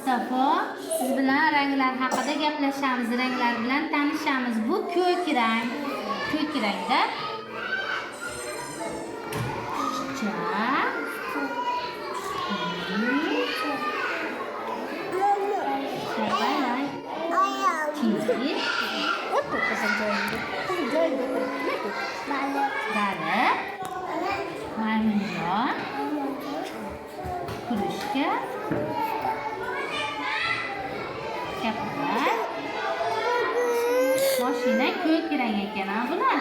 Mustafa, siz bilan ranglar haqida gaplashamiz, ranglar bilan tanishamiz. Bu ko'k rang. Ko'k rangda chichak, baliq, maymunjon, kurushka, kaplar, mashina ko'k rang ekan bular.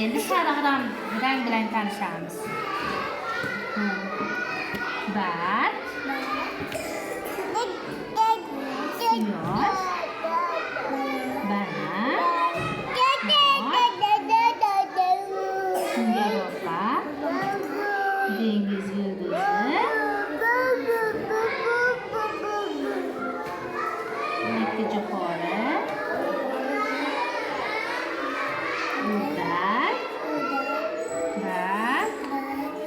Endi sariq rang bilan tanishamiz. Bat, quyosh, banan, sungaroqqa, dengiz yulduzi, makkajo'xori, o'rdak va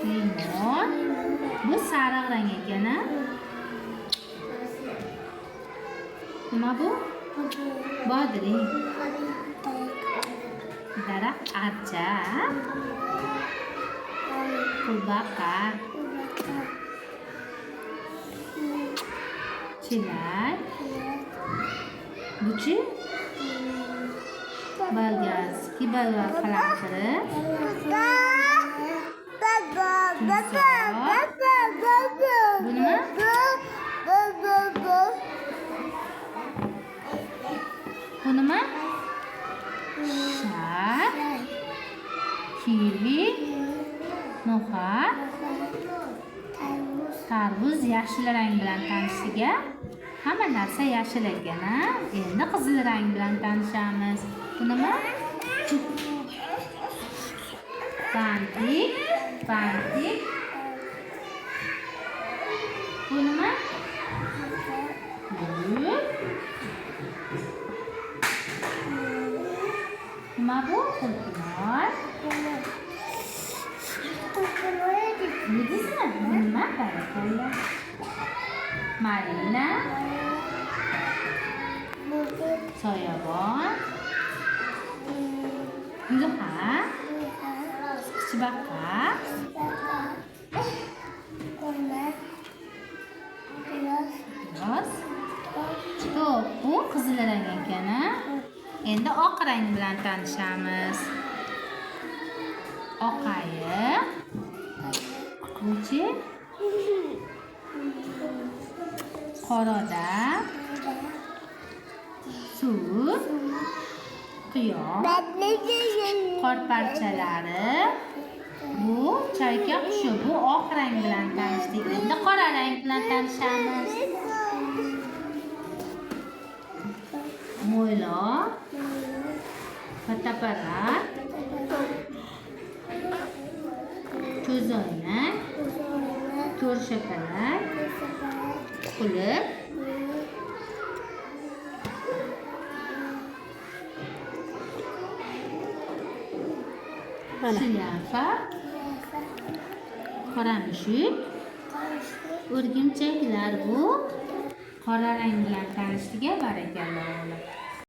limon. Bu sariq rang ekan. Nima bu? Bodring. Daraxt archa, qurbaqa, chelak, buchi, balgazki, balgaz qalampiri, bu nima? Bu nima? Shar, kivi, no'xat, tarvuz. Yashil rang bilan tanishiga hamma narsa yashil ekan. Endi qizil rang bilan tanishamiz. Bu nima? Bantik, bantik. Bu nima? Nima bu? Qulqumor. Yedizmi? Nima? Barakalla. Marina. Soyabon. Gulxan. Qisqichbaqa. Xo'p, bu qizil rang ekan. Endi oq rang bilan tanishamiz. Oq ayiq, kuchi, qoroda, suv, quyosh, qor parchalari. Bu chayka qushi. Bu oq rang bilan tanishdik. Endi qora rang bilan tanishamiz. Mo'ylov, fotoapparat, ko'zoynak, ko'rshapalak, qulf, shlyapa, qora mushuk, o'rgimchaklar. Bu qora rang bilan tanishdik. Barakalla o'g'lim.